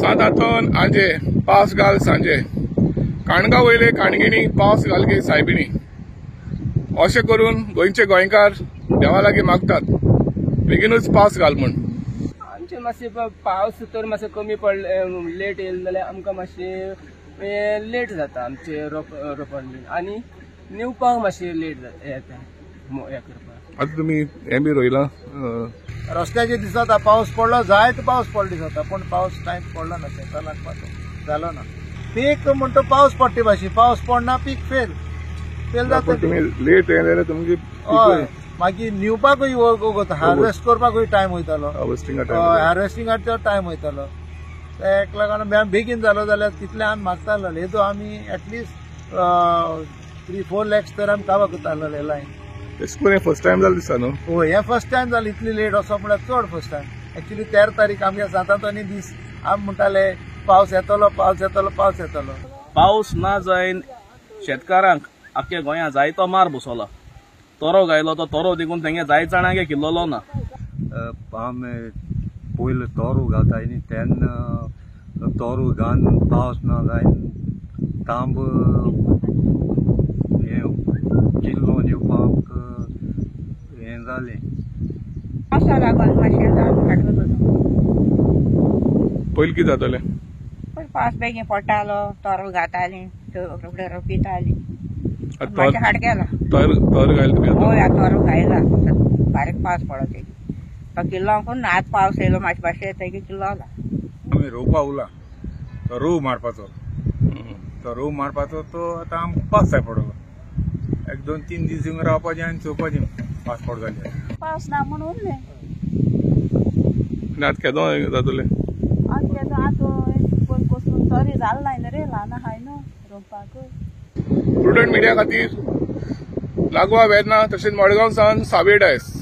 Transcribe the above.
सातातून आजे पावस घाल सांजे काणगा वयले काणगिणी पावस घाल गे सायबिणी अशें करून गोंयचे गोंयकार देवा लागीं मागतात बेगीनूच पावस घाल म्हूण. आमचे मातशें पावस तर मातसो कमी पडले लेट येयलो जाल्यार आमकां मातशें लेट जाता आमचे रोपण बीन आनी निवपाक मातशें लेट जाता हें करपाक. आतां तुमी हें बी रोयलां रस्त्याचे दिसता पावस पडलो जायत पावस पडलो दिसता पण पावस टायम पडलो ना शेतां लागपाचो जालो ना. पीक म्हणटा पावस पडटे भाशेन पावस पडना पीक फेल जाता. तुमी लेट येयले जाल्यार तुमगे हय मागीर निवपाकूय वगत हार्वेस्ट करपाकूय टायम वयतालो हार्वेस्टिंगाचो टायम वयतालो. ताका लागून बेगीन जालो जाल्यार तितले आमी मागतालो हेजो आमी एटलिस्ट 3-4 lakhs तर आमी काबां करताले लायन. फर्स्ट टायम जालें दिसता न्हू. हय हें फर्स्ट टायम जालें इतली लेट वचप म्हळ्यार चड फर्स्ट टायम. एक्चुली 13 तारीख आमगे 7 दीस आमी म्हणटाले पावस येतलो पावस येतलो पावस येतलो. पावस ना जायन शेतकारांक आख्या गोंयांत जायतो मार बसलो. तोरो गायलो तो तोरो देखून तेंगे जाय जाणांगे किल्लोलो ना. आमी पयलीं तोरू घालताय न्ही तेन्ना तोरू घालन पावस ना जायन तांब किल्लो येवपाक हें जालें. पावसा लागून मातशें पयलीं कितें जातालें पावस बेगीन पडटालो तोरो घातालीं रोखडें रोपितालीं. मातशें हाड गेला तोर घायला हय तोरो घायला बारीक पावस पडो तो किल्लो करून आतां पावस येयलो मातशें भाशेन येता किल्लो जाला. आमी रोवपा उरला तो रोव मारपाचो तो आतां आमकां पावस जाय पडलो. 1-2-3 दीस थिंग रावपाचें आनी चोवपाचें पावस पड जालें. पावस ना म्हूण उरलें. आतां केदो जातलें आतां पसून तरी जाल ना रे ल्हान आहाय न्हू रोवपाक. प्रुडंट मिडिया खातीर लागवा वेदना तशेंच मडगांव सावन सावे डायस.